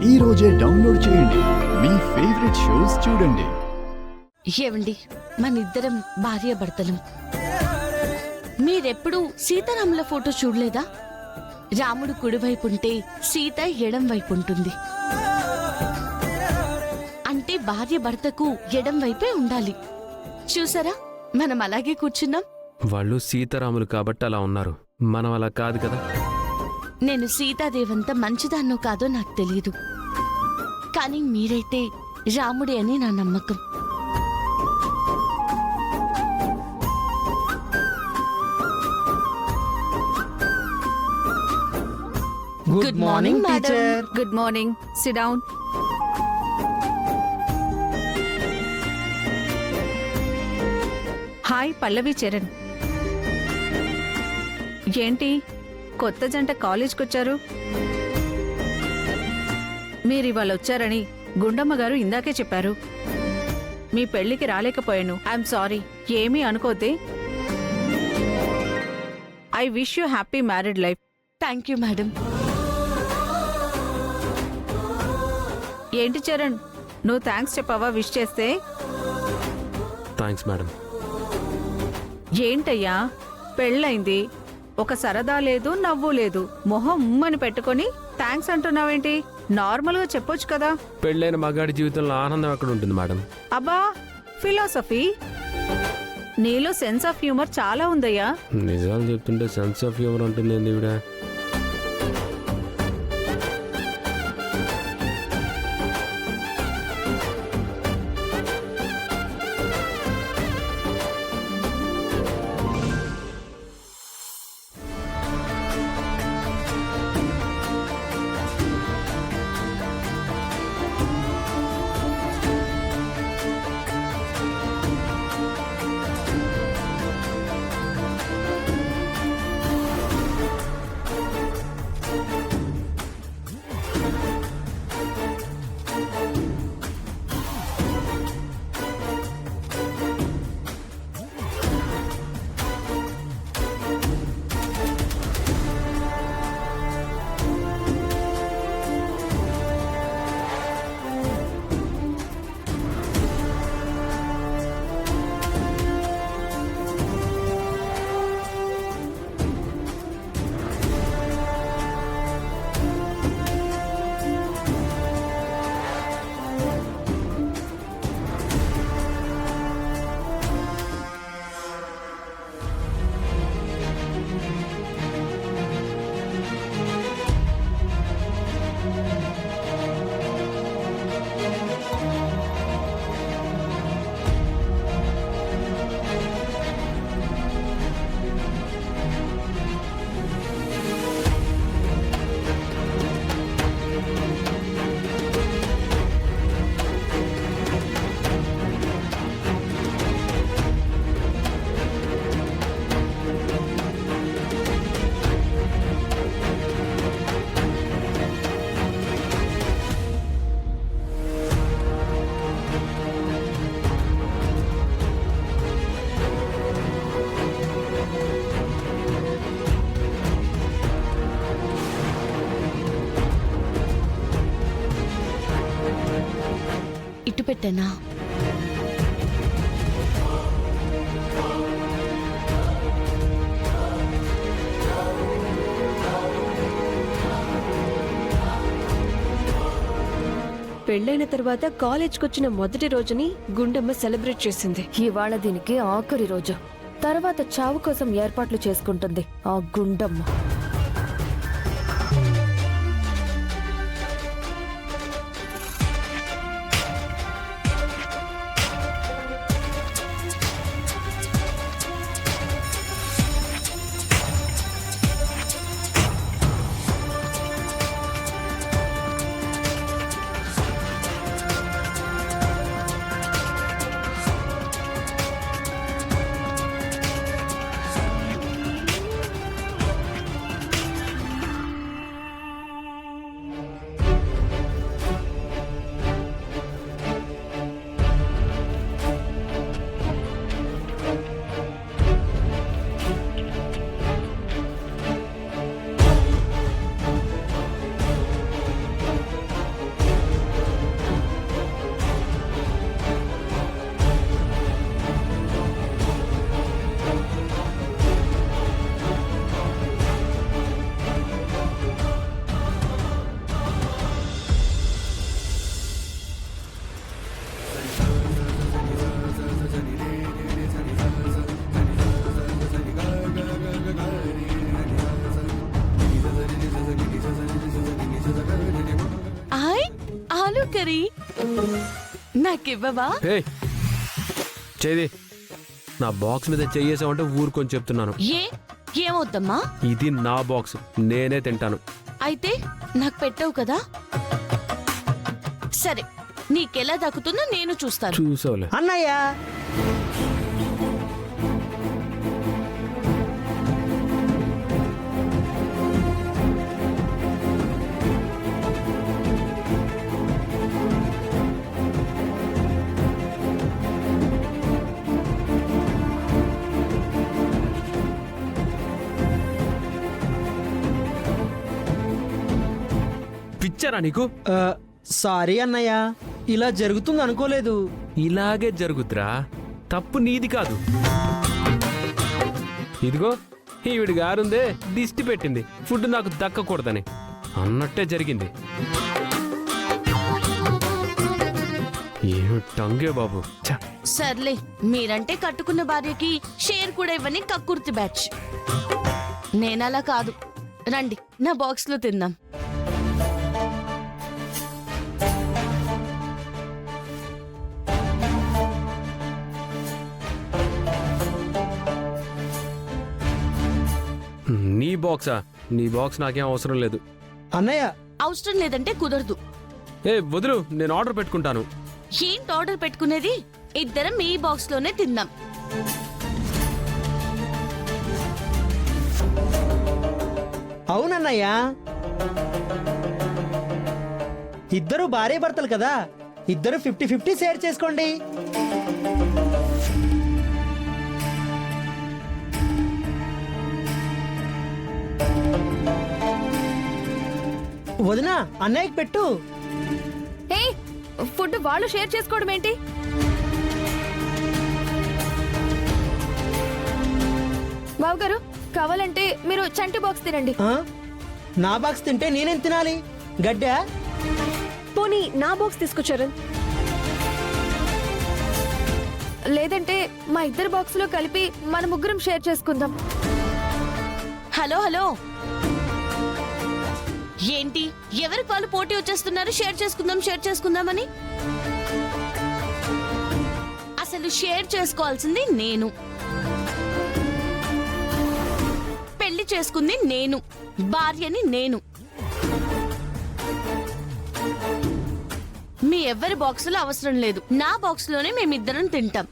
ఈ రోజే డౌన్లోడ్ చేయండి. మీ ఫేవరెట్ షోస్ చూడండి. ఏవండి, మనిద్దరం భార్యాభర్తలం. మీరెప్పుడు సీతారాముల ఫోటో చూడలేదా? రాముడు కుడివైపు ఉంటే సీత ఎడం వైపు ఉంటుంది. అంటే భార్య భర్తకు ఎడం వైపే ఉండాలి. చూసారా, మనం అలాగే కూర్చున్నాం. వాళ్ళు సీతారాములు కాబట్టి అలా ఉన్నారు, మనం అలా కాదు కదా. నేను సీతాదేవంత మంచిదాన్నో కాదో నాకు తెలియదు, కానీ మీరైతే రాముడే అని నా నమ్మకం. Good morning, madam. teacher. Good morning. Sit down. Hi Pallavi Charan. ఏంటి కొత్త జంట కాలేజ్కి వచ్చారు? మీరు ఇవాళ వచ్చారని గుండమ్మ గారు ఇందాకే చెప్పారు. మీ పెళ్లికి రాలేకపోయాను. I'm sorry. ఏమీ అనుకోతే. I wish you happy married life. Thank you madam. ఏంటి చరణ్, నువ్వు థ్యాంక్స్ చెప్పావా విష్ చేస్తే? Thanks madam. ఏంటయ్యా, పెళ్ళైంది, ఒక సరదా లేదు, నవ్వు లేదు, మొహం ఉమ్మని పెట్టుకొని థ్యాంక్స్ అంటున్నావేంటి? నార్మల్గా చెప్పొచ్చు కదా. పెళ్ళైన మగాడి జీవితంలో ఆనందం ఎక్కడ ఉంటుంది మేడం? అబ్బా, ఫిలాసఫీ. నీలో సెన్స్ ఆఫ్ హ్యూమర్ చాలా ఉందయ్యా. నిజాలు చెప్తుంటే సెన్స్ ఆఫ్ హ్యూమర్ ఉంటుంది ఏంది ఈవిడ? ఇటు పెట్టనా? పెళ్లైన తర్వాత కాలేజ్కొచ్చిన మొదటి రోజుని గుండమ్మ సెలబ్రేట్ చేసింది. ఇవాళ దీనికి ఆఖరి రోజు. తర్వాత చావు కోసం ఏర్పాట్లు చేసుకుంటుంది ఆ గుండమ్మ. ఆలూ కర్రీ నాకివ్వవా? హే చేది నా బాక్స్ మీద చెయ్యేసావంటే ఊరుకొని చెప్తున్నాను. ఏమవుద్దమ్మా? ఇది నా బాక్స్, నేనే తింటాను. అయితే నాకు పెట్టవు కదా? సరే, నీకెలా దక్కుతుందో నేను చూస్తాను. చూసావులే. అన్నయ్య పిచ్చారా నీకు? సారీ అన్నయ్య, ఇలా జరుగుతుంది అనుకోలేదు. ఇలాగే జరుగుతురా, తప్పు నీది కాదు. ఇదిగో ఈవిడి గారుందే దిష్టి పెట్టింది ఫుడ్ నాకు దక్కకూడదని, అన్నట్టే జరిగింది. ఏమి టంగే బాబు. ఛ! సర్లే, మీరంటే కట్టుకున్న భార్యకి షేర్ కూడా ఇవ్వని కక్కుర్తి బ్యాచ్. నేనలా కాదు. రండి, నా బాక్స్ లో తిందాం. నీ బాక్సా? నీ బాక్స్ నాకేం అవసరం లేదు. అన్నయ్య అవసరం లేదంటే కుదరదు. ఏ వదులు, నేను ఆర్డర్ పెట్టుకుంటాను. ఏంటి ఆర్డర్ పెట్టుకునేది? ఇద్దరం మీ బాక్స్ లోనే తిందాం. అవునన్నయ్య, ఇద్దరు భార్య భర్తలు కదా, ఇద్దరు 50-50 షేర్ చేసుకోండి. వదినా, అన్నయ్యకి పెట్టు. ఏ ఫుడ్ వాళ్ళు షేర్ చేసుకోవడం ఏంటి? బావగారు, కావాలంటే మీరు చంటి బాక్స్ తినండి. ఆ? నా బాక్స్ తింటే నేనేం తినాలి? గడ్డా? పోనీ నా బాక్స్ తీసుకొచ్చారు. లేదంటే మా ఇద్దరు బాక్స్ లో కలిపి మన ముగ్గురం షేర్ చేసుకుందాం. హలో హలో, ఏంటి ఎవరికి వాళ్ళు పోటీ వచ్చేస్తున్నారు? షేర్ చేసుకుందామని. అసలు షేర్ చేసుకోవాల్సింది నేను, పెళ్లి చేసుకుంది నేను, భార్యని నేను. మీ ఎవరి బాక్సులో అవసరం లేదు, నా బాక్స్ లోనే మేమిద్దరం తింటాం.